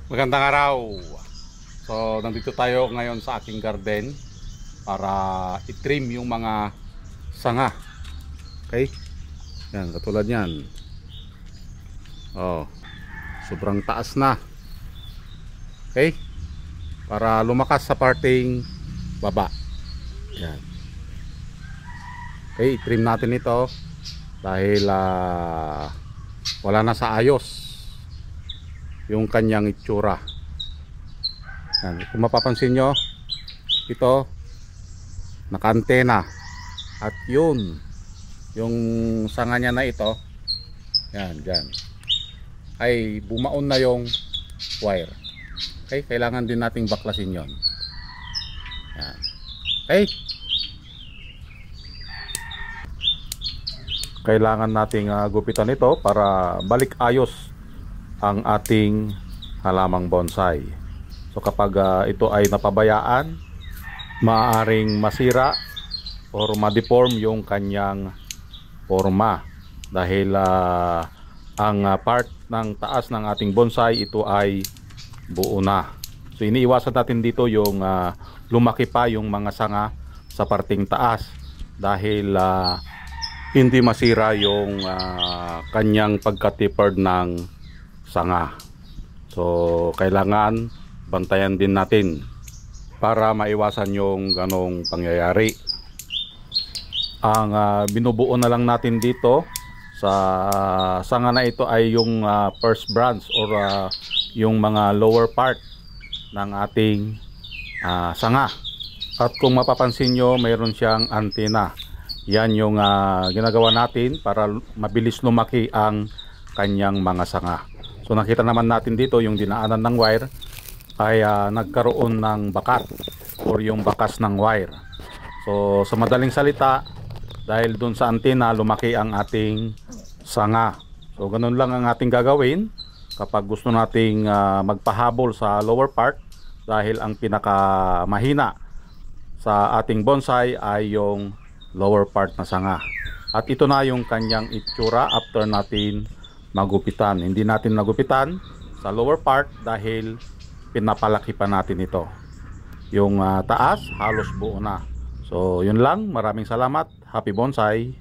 Magandang araw. So, nandito tayo ngayon sa aking garden para i-trim yung mga sanga. Okay? Yan, katulad yan. Oh, sobrang taas na. Okay? Para lumakas sa parting baba. Yan. Okay, i-trim natin ito dahil wala na sa ayos yung kanyang itsura. Yan. Kung mapapansin nyo, ito naka-antena at yun yung sanga niya na ito, yan, dyan ay bumaon na yung wire. Okay, kailangan din nating baklasin yon. Yan. Okay, kailangan nating gupitan ito para balik ayos ang ating halamang bonsai. So kapag ito ay napabayaan, maaaring masira or ma-deform yung kanyang forma dahil ang part ng taas ng ating bonsai ito ay buo na. So iniiwasan natin dito yung lumaki pa yung mga sanga sa parting taas dahil hindi masira yung kanyang pagka-tapered ng sanga. So kailangan bantayan din natin para maiwasan yung ganong pangyayari. Ang binubuo na lang natin dito sa sanga na ito ay yung first branch or yung mga lower part ng ating sanga. At kung mapapansin nyo, mayroon siyang antena. Yan yung ginagawa natin para mabilis lumaki ang kanyang mga sanga. So nakita naman natin dito yung dinaanan ng wire ay nagkaroon ng bakat or yung bakas ng wire. So sa madaling salita, dahil dun sa antena lumaki ang ating sanga. So ganun lang ang ating gagawin kapag gusto nating magpahabol sa lower part, dahil ang pinaka mahina sa ating bonsai ay yung lower part na sanga. At ito na yung kanyang itsura after natin magupitan. Hindi natin nagupitan sa lower part dahil pinapalaki pa natin ito. Yung taas halos buo na. So yun lang, maraming salamat. Happy bonsai.